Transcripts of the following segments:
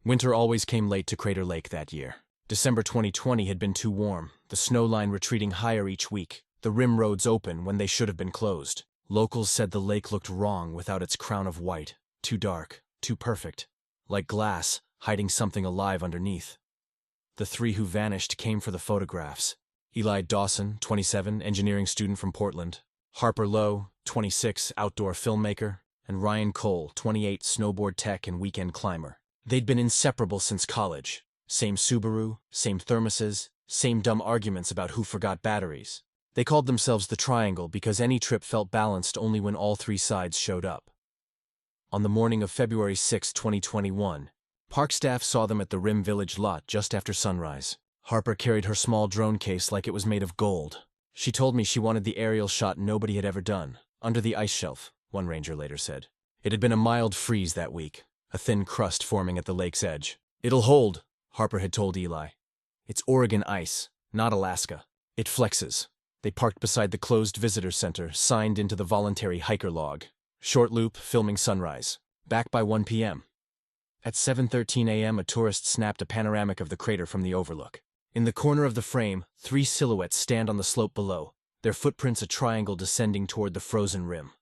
Winter always came late to Crater Lake that year. December 2020 had been too warm, the snow line retreating higher each week, the rim roads open when they should have been closed. Locals said the lake looked wrong without its crown of white, too dark, too perfect, like glass, hiding something alive underneath. The three who vanished came for the photographs. Eli Dawson, 27, engineering student from Portland; Harper Lowe, 26, outdoor filmmaker; and Ryan Cole, 28, snowboard tech and weekend climber. They'd been inseparable since college. Same Subaru, same thermoses, same dumb arguments about who forgot batteries. They called themselves the Triangle because any trip felt balanced only when all three sides showed up. On the morning of February 6, 2021, park staff saw them at the Rim Village lot just after sunrise. Harper carried her small drone case like it was made of gold. She told me she wanted the aerial shot nobody had ever done, under the ice shelf, one ranger later said. It had been a mild freeze that week, a thin crust forming at the lake's edge. "It'll hold," Harper had told Eli. "It's Oregon ice, not Alaska. It flexes." They parked beside the closed visitor center, signed into the voluntary hiker log. Short loop, filming sunrise. Back by 1 p.m. At 7:13 a.m. a tourist snapped a panoramic of the crater from the overlook. In the corner of the frame, three silhouettes stand on the slope below, their footprints a triangle descending toward the frozen rim.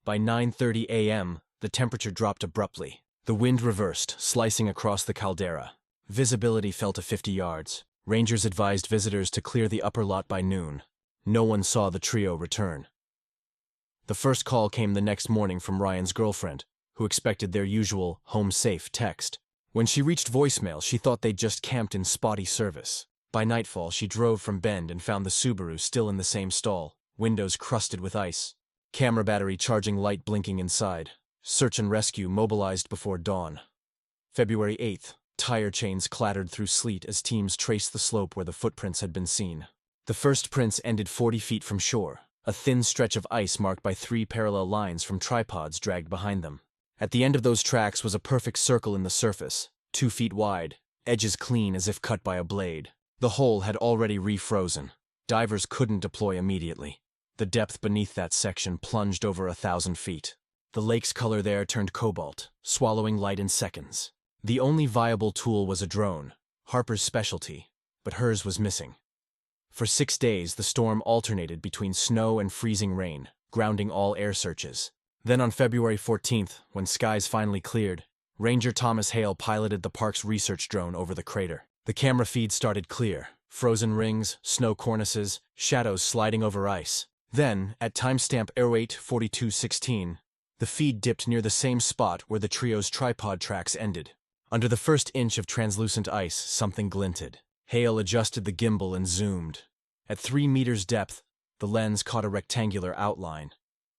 By 9:30 a.m., the temperature dropped abruptly. The wind reversed, slicing across the caldera. Visibility fell to 50 yards. Rangers advised visitors to clear the upper lot by noon. No one saw the trio return. The first call came the next morning from Ryan's girlfriend, who expected their usual home safe text. When she reached voicemail, she thought they'd just camped in spotty service. By nightfall, she drove from Bend and found the Subaru still in the same stall, windows crusted with ice. Camera battery charging, light blinking inside. Search and rescue mobilized before dawn. February 8th, tire chains clattered through sleet as teams traced the slope where the footprints had been seen. The first prints ended 40 feet from shore, a thin stretch of ice marked by 3 parallel lines from tripods dragged behind them. At the end of those tracks was a perfect circle in the surface, 2 feet wide, edges clean as if cut by a blade. The hole had already refrozen. Divers couldn't deploy immediately. The depth beneath that section plunged over 1,000 feet. The lake's color there turned cobalt, swallowing light in seconds. The only viable tool was a drone, Harper's specialty, but hers was missing. For 6 days, the storm alternated between snow and freezing rain, grounding all air searches. Then on February 14th, when skies finally cleared, Ranger Thomas Hale piloted the park's research drone over the crater. The camera feed started clear, frozen rings, snow cornices, shadows sliding over ice. Then, at timestamp 08:42:16, the feed dipped near the same spot where the trio's tripod tracks ended. Under the first inch of translucent ice, something glinted. Hale adjusted the gimbal and zoomed. At 3 meters depth, the lens caught a rectangular outline.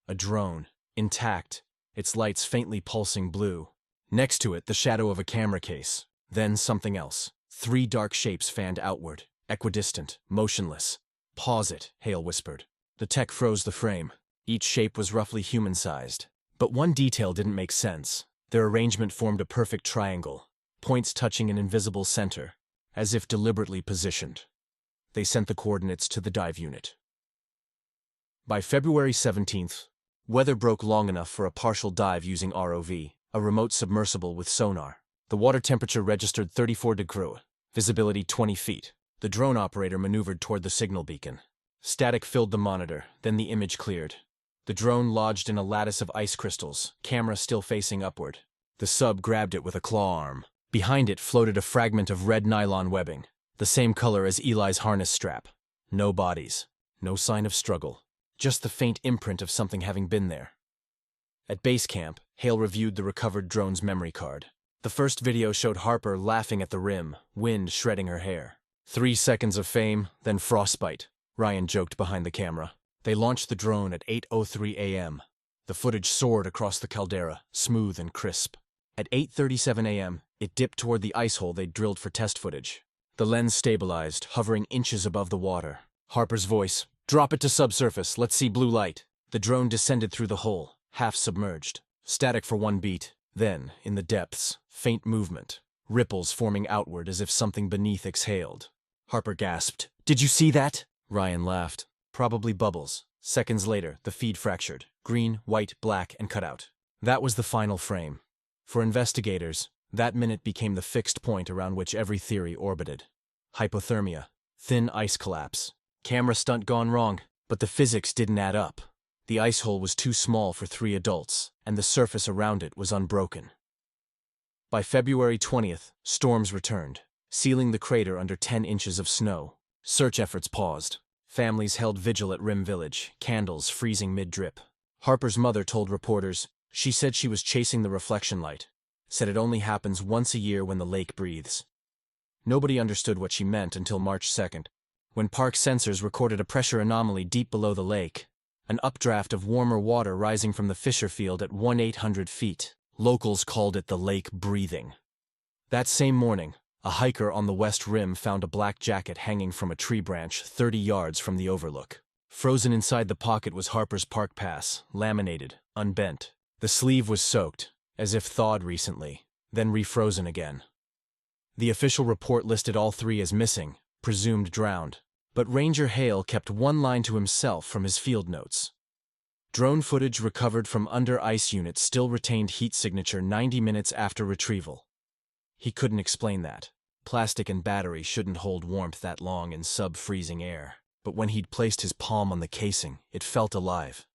A drone, intact, its lights faintly pulsing blue. Next to it, the shadow of a camera case. Then something else. 3 dark shapes fanned outward, equidistant, motionless. "Pause it," Hale whispered. The tech froze the frame. Each shape was roughly human-sized. But one detail didn't make sense. Their arrangement formed a perfect triangle, points touching an invisible center, as if deliberately positioned. They sent the coordinates to the dive unit. By February 17th, weather broke long enough for a partial dive using ROV, a remote submersible with sonar. The water temperature registered 34 degrees, visibility 20 feet. The drone operator maneuvered toward the signal beacon. Static filled the monitor, then the image cleared. The drone lodged in a lattice of ice crystals, camera still facing upward. The sub grabbed it with a claw arm. Behind it floated a fragment of red nylon webbing, the same color as Eli's harness strap. No bodies, no sign of struggle, just the faint imprint of something having been there. At base camp, Hale reviewed the recovered drone's memory card. The first video showed Harper laughing at the rim, wind shredding her hair. 3 seconds of fame, then frostbite, Ryan joked behind the camera. They launched the drone at 8:03 a.m. The footage soared across the caldera, smooth and crisp. At 8:37 a.m., it dipped toward the ice hole they'd drilled for test footage. The lens stabilized, hovering inches above the water. Harper's voice, "Drop it to subsurface, let's see blue light." The drone descended through the hole, half submerged. Static for 1 beat. Then, in the depths, faint movement. Ripples forming outward as if something beneath exhaled. Harper gasped, "Did you see that?" Ryan laughed. "Probably bubbles." Seconds later, the feed fractured. Green, white, black, and cut out. That was the final frame. For investigators, That minute became the fixed point around which every theory orbited. Hypothermia, thin ice collapse, camera stunt gone wrong, but the physics didn't add up. The ice hole was too small for 3 adults, and the surface around it was unbroken. By February 20th, storms returned, sealing the crater under 10 inches of snow. Search efforts paused. Families held vigil at Rim Village, candles freezing mid-drip. Harper's mother told reporters, she said she was chasing the reflection light, said it only happens once a year when the lake breathes. Nobody understood what she meant until March 2nd, when park sensors recorded a pressure anomaly deep below the lake, an updraft of warmer water rising from the fissure field at 1,800 feet. Locals called it the lake breathing. That same morning, a hiker on the west rim found a black jacket hanging from a tree branch 30 yards from the overlook. Frozen inside the pocket was Harper's Park Pass, laminated, unbent. The sleeve was soaked, as if thawed recently, then refrozen again. The official report listed all 3 as missing, presumed drowned, but Ranger Hale kept one line to himself from his field notes. Drone footage recovered from under ice units still retained heat signature 90 minutes after retrieval. He couldn't explain that. Plastic and battery shouldn't hold warmth that long in sub-freezing air, but when he'd placed his palm on the casing, it felt alive.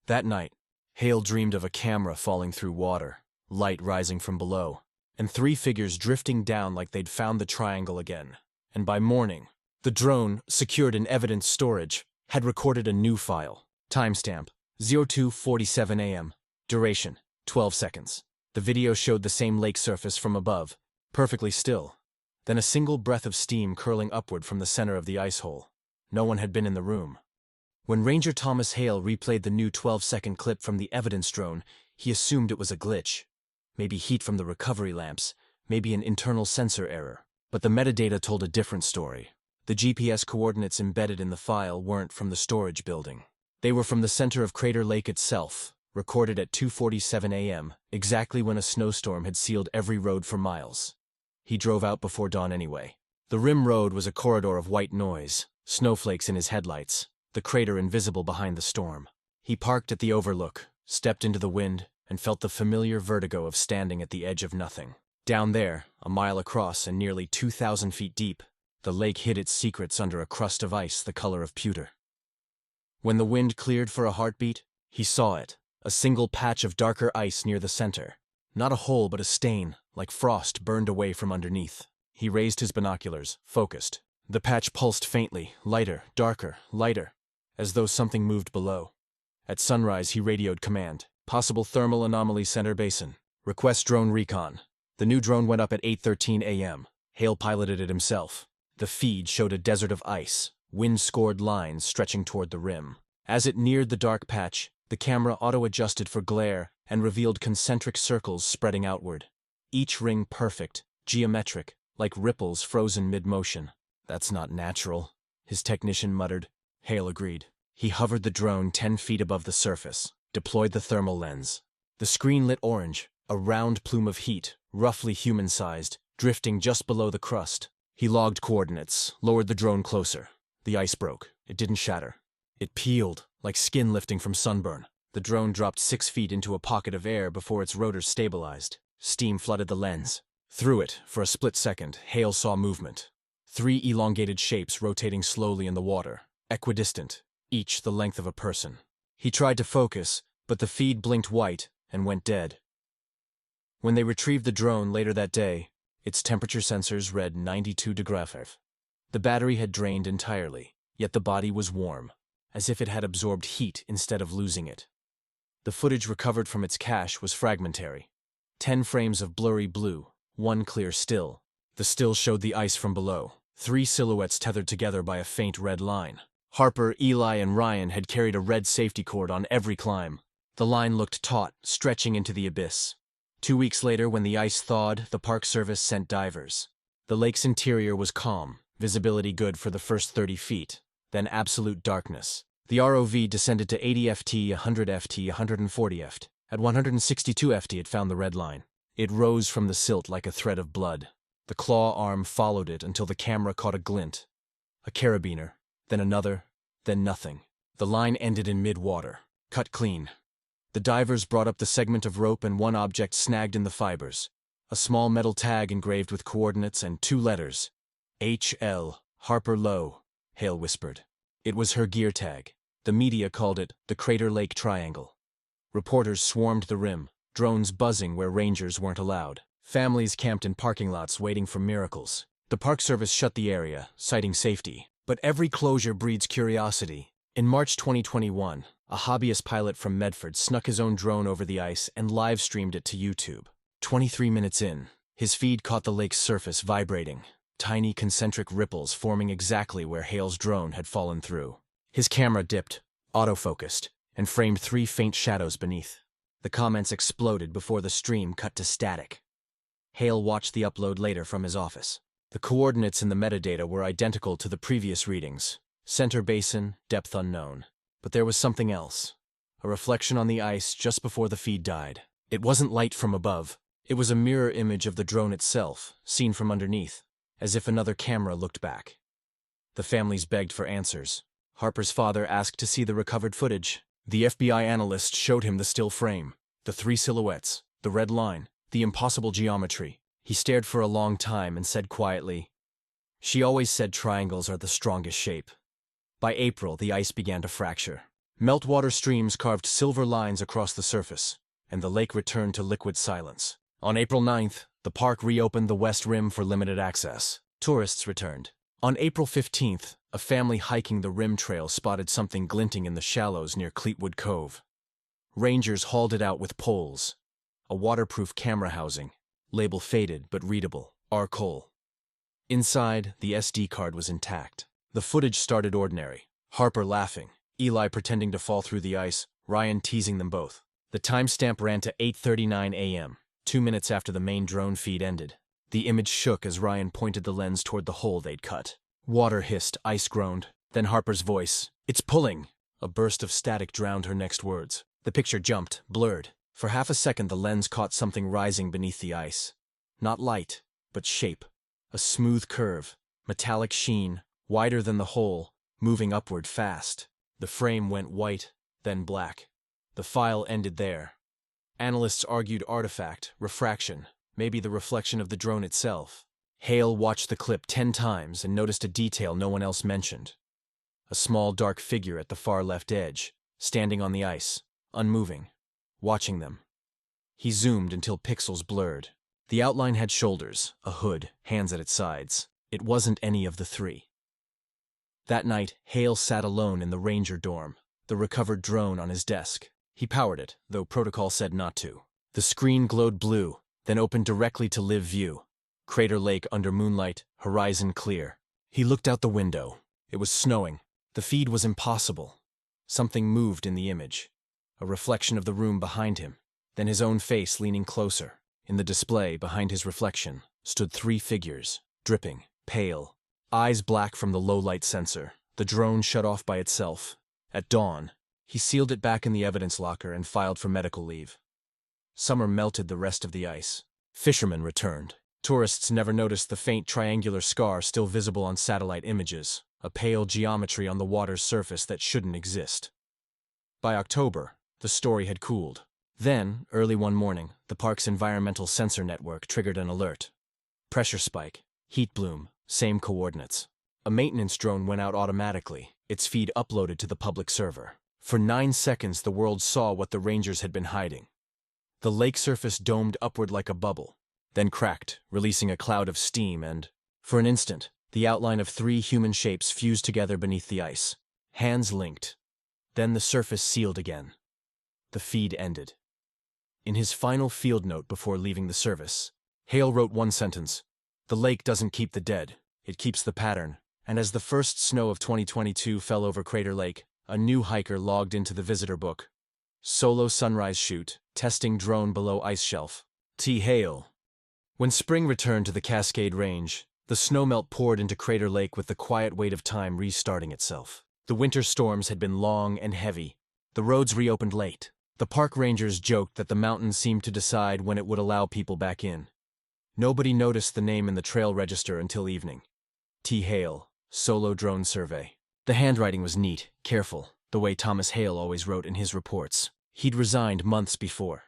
That night, Hale dreamed of a camera falling through water, light rising from below, and 3 figures drifting down like they'd found the triangle again. And by morning, the drone, secured in evidence storage, had recorded a new file. Timestamp, 02:47 a.m. Duration, 12 seconds. The video showed the same lake surface from above, perfectly still. Then a single breath of steam curling upward from the center of the ice hole. No one had been in the room. When Ranger Thomas Hale replayed the new 12-second clip from the evidence drone, he assumed it was a glitch. Maybe heat from the recovery lamps, maybe an internal sensor error. But the metadata told a different story. The GPS coordinates embedded in the file weren't from the storage building. They were from the center of Crater Lake itself, recorded at 2:47 a.m., exactly when a snowstorm had sealed every road for miles. He drove out before dawn anyway. The rim road was a corridor of white noise, snowflakes in his headlights, the crater invisible behind the storm. He parked at the overlook, stepped into the wind, and felt the familiar vertigo of standing at the edge of nothing. Down there, a mile across and nearly 2,000 feet deep, the lake hid its secrets under a crust of ice the color of pewter. When the wind cleared for a heartbeat, he saw it, a single patch of darker ice near the center. Not a hole but a stain, like frost burned away from underneath. He raised his binoculars, focused. The patch pulsed faintly, lighter, darker, lighter, as though something moved below. At sunrise, he radioed command. Possible thermal anomaly center basin. Request drone recon. The new drone went up at 8:13 a.m. Hale piloted it himself. The feed showed a desert of ice, wind-scored lines stretching toward the rim. As it neared the dark patch, the camera auto-adjusted for glare and revealed concentric circles spreading outward. Each ring perfect, geometric, like ripples frozen mid-motion. That's not natural, his technician muttered. Hale agreed. He hovered the drone 10 feet above the surface, deployed the thermal lens. The screen lit orange, a round plume of heat, roughly human-sized, drifting just below the crust. He logged coordinates, lowered the drone closer. The ice broke. It didn't shatter. It peeled, like skin lifting from sunburn. The drone dropped 6 feet into a pocket of air before its rotors stabilized. Steam flooded the lens. Through it, for a split second, Hale saw movement. 3 elongated shapes rotating slowly in the water, equidistant, each the length of a person. He tried to focus, but the feed blinked white and went dead. When they retrieved the drone later that day, its temperature sensors read 92 degrees. The battery had drained entirely, yet the body was warm, as if it had absorbed heat instead of losing it. The footage recovered from its cache was fragmentary. 10 frames of blurry blue, 1 clear still. The still showed the ice from below, 3 silhouettes tethered together by a faint red line. Harper, Eli, and Ryan had carried a red safety cord on every climb. The line looked taut, stretching into the abyss. 2 weeks later, when the ice thawed, the Park Service sent divers. The lake's interior was calm, visibility good for the first 30 feet, then absolute darkness. The ROV descended to 80 ft, 100 ft, 140 ft. At 162 ft it found the red line. It rose from the silt like a thread of blood. The claw arm followed it until the camera caught a glint. A carabiner, then another, then nothing. The line ended in mid-water, cut clean. The divers brought up the segment of rope and one object snagged in the fibers. A small metal tag engraved with coordinates and 2 letters. HL, Harper Low, Hale whispered. It was her gear tag. The media called it the Crater Lake Triangle. Reporters swarmed the rim, drones buzzing where rangers weren't allowed. Families camped in parking lots waiting for miracles. The Park Service shut the area, citing safety. But every closure breeds curiosity. In March 2021, a hobbyist pilot from Medford snuck his own drone over the ice and live-streamed it to YouTube. 23 minutes in, his feed caught the lake's surface vibrating, tiny concentric ripples forming exactly where Hale's drone had fallen through. His camera dipped, autofocused, and framed 3 faint shadows beneath. The comments exploded before the stream cut to static. Hale watched the upload later from his office. The coordinates in the metadata were identical to the previous readings. Center basin, depth unknown. But there was something else. A reflection on the ice just before the feed died. It wasn't light from above. It was a mirror image of the drone itself, seen from underneath, as if another camera looked back. The families begged for answers. Harper's father asked to see the recovered footage. The FBI analyst showed him the still frame, the 3 silhouettes, the red line, the impossible geometry. He stared for a long time and said quietly, "She always said triangles are the strongest shape." By April, the ice began to fracture. Meltwater streams carved silver lines across the surface, and the lake returned to liquid silence. On April 9th, the park reopened the west rim for limited access. Tourists returned. On April 15th, a family hiking the rim trail spotted something glinting in the shallows near Cleetwood Cove. Rangers hauled it out with poles. A waterproof camera housing, label faded but readable, R. Cole. Inside, the SD card was intact. The footage started ordinary. Harper laughing, Eli pretending to fall through the ice, Ryan teasing them both. The timestamp ran to 8:39 a.m., 2 minutes after the main drone feed ended. The image shook as Ryan pointed the lens toward the hole they'd cut. Water hissed, ice groaned. Then Harper's voice, "It's pulling!" A burst of static drowned her next words. The picture jumped, blurred. For half a second the lens caught something rising beneath the ice. Not light, but shape. A smooth curve, metallic sheen, wider than the hole, moving upward fast. The frame went white, then black. The file ended there. Analysts argued artifact, refraction, maybe the reflection of the drone itself. Hale watched the clip 10 times and noticed a detail no one else mentioned. A small dark figure at the far left edge, standing on the ice, unmoving, watching them. He zoomed until pixels blurred. The outline had shoulders, a hood, hands at its sides. It wasn't any of the 3. That night, Hale sat alone in the ranger dorm, the recovered drone on his desk. He powered it, though protocol said not to. The screen glowed blue, then opened directly to live view. Crater Lake under moonlight, horizon clear. He looked out the window. It was snowing. The feed was impossible. Something moved in the image. A reflection of the room behind him, then his own face leaning closer. In the display, behind his reflection, stood 3 figures, dripping, pale, eyes black from the low-light sensor. The drone shut off by itself. At dawn, he sealed it back in the evidence locker and filed for medical leave. Summer melted the rest of the ice. Fishermen returned. Tourists never noticed the faint triangular scar still visible on satellite images, a pale geometry on the water's surface that shouldn't exist. By October, the story had cooled. Then, early one morning, the park's environmental sensor network triggered an alert. Pressure spike, heat bloom, same coordinates. A maintenance drone went out automatically, its feed uploaded to the public server. For 9 seconds, the world saw what the rangers had been hiding. The lake surface domed upward like a bubble, then cracked, releasing a cloud of steam and, for an instant, the outline of 3 human shapes fused together beneath the ice. Hands linked. Then the surface sealed again. The feed ended. In his final field note before leaving the service, Hale wrote one sentence: "The lake doesn't keep the dead, it keeps the pattern." And as the first snow of 2022 fell over Crater Lake, a new hiker logged into the visitor book. Solo sunrise shoot, testing drone below ice shelf. T. Hale. When spring returned to the Cascade Range, the snowmelt poured into Crater Lake with the quiet weight of time restarting itself. The winter storms had been long and heavy. The roads reopened late. The park rangers joked that the mountain seemed to decide when it would allow people back in. Nobody noticed the name in the trail register until evening. T. Hale, Solo Drone Survey. The handwriting was neat, careful, the way Thomas Hale always wrote in his reports. He'd resigned months before.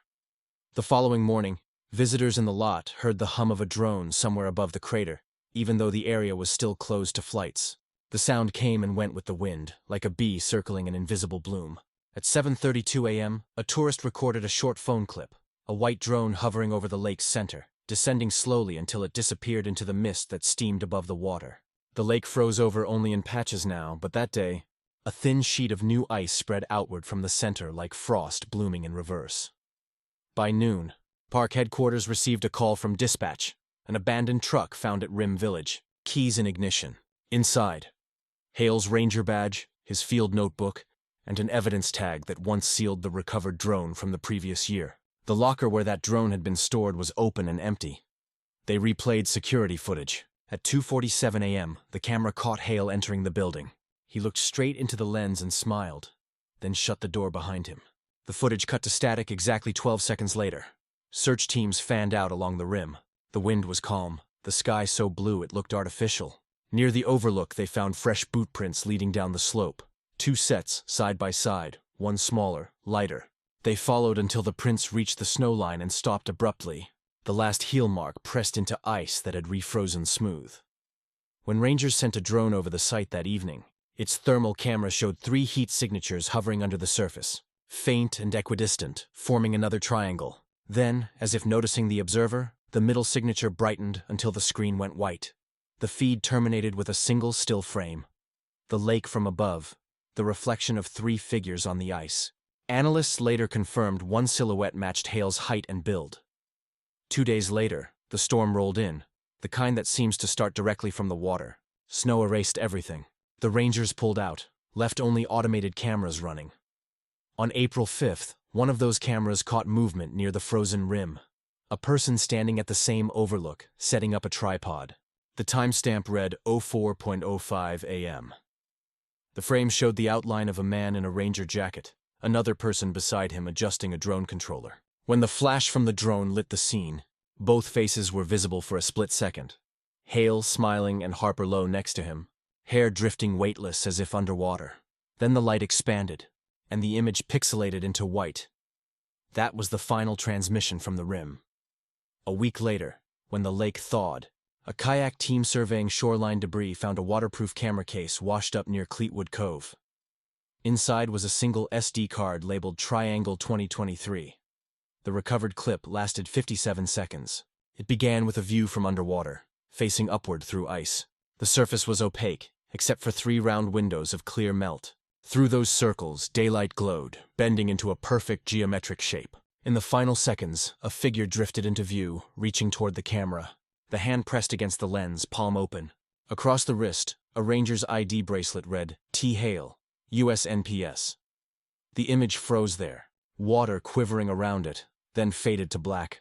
The following morning, Visitors in the lot heard the hum of a drone somewhere above the crater, even though the area was still closed to flights. The sound came and went with the wind, like a bee circling an invisible bloom. At 7:32 a.m., a tourist recorded a short phone clip, a white drone hovering over the lake's center, descending slowly until it disappeared into the mist that steamed above the water. The lake froze over only in patches now, but that day, a thin sheet of new ice spread outward from the center like frost blooming in reverse. By noon, park headquarters received a call from dispatch, an abandoned truck found at Rim Village, keys in ignition. Inside, Hale's ranger badge, his field notebook, and an evidence tag that once sealed the recovered drone from the previous year. The locker where that drone had been stored was open and empty. They replayed security footage. At 2:47 a.m., the camera caught Hale entering the building. He looked straight into the lens and smiled, then shut the door behind him. The footage cut to static exactly 12 seconds later. Search teams fanned out along the rim. The wind was calm, the sky so blue it looked artificial. Near the overlook, they found fresh boot prints leading down the slope. 2 sets, side by side, one smaller, lighter. They followed until the prints reached the snow line and stopped abruptly, the last heel mark pressed into ice that had refrozen smooth. When rangers sent a drone over the site that evening, its thermal camera showed 3 heat signatures hovering under the surface, faint and equidistant, forming another triangle. Then, as if noticing the observer, the middle signature brightened until the screen went white. The feed terminated with a single still frame. The lake from above, the reflection of 3 figures on the ice. Analysts later confirmed one silhouette matched Hale's height and build. 2 days later, the storm rolled in, the kind that seems to start directly from the water. Snow erased everything. The rangers pulled out, left only automated cameras running. On April 5th, one of those cameras caught movement near the frozen rim. A person standing at the same overlook, setting up a tripod. The timestamp read 04:05 a.m. The frame showed the outline of a man in a ranger jacket, another person beside him adjusting a drone controller. When the flash from the drone lit the scene, both faces were visible for a split second. Hale smiling and Harper Lowe next to him, hair drifting weightless as if underwater. Then the light expanded, and the image pixelated into white. That was the final transmission from the rim. A week later, when the lake thawed, a kayak team surveying shoreline debris found a waterproof camera case washed up near Cleetwood Cove. Inside was a single SD card labeled Triangle 2023. The recovered clip lasted 57 seconds. It began with a view from underwater, facing upward through ice. The surface was opaque, except for 3 round windows of clear melt. Through those circles, daylight glowed, bending into a perfect geometric shape. In the final seconds, a figure drifted into view, reaching toward the camera. The hand pressed against the lens, palm open. Across the wrist, a ranger's ID bracelet read, T. Hale, USNPS. The image froze there, water quivering around it, then faded to black.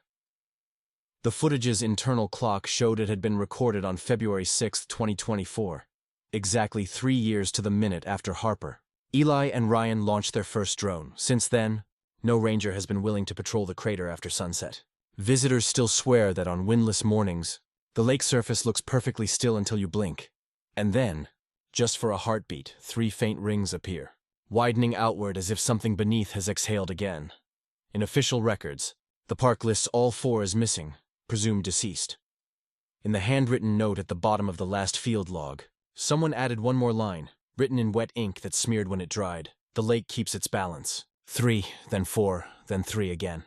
The footage's internal clock showed it had been recorded on February 6, 2024, exactly 3 years to the minute after Harper. Eli and Ryan launched their first drone. Since then, no ranger has been willing to patrol the crater after sunset. Visitors still swear that on windless mornings, the lake surface looks perfectly still until you blink. And then, just for a heartbeat, 3 faint rings appear, widening outward as if something beneath has exhaled again. In official records, the park lists all 4 as missing, presumed deceased. In the handwritten note at the bottom of the last field log, someone added one more line, written in wet ink that smeared when it dried. The lake keeps its balance. 3, then 4, then 3 again.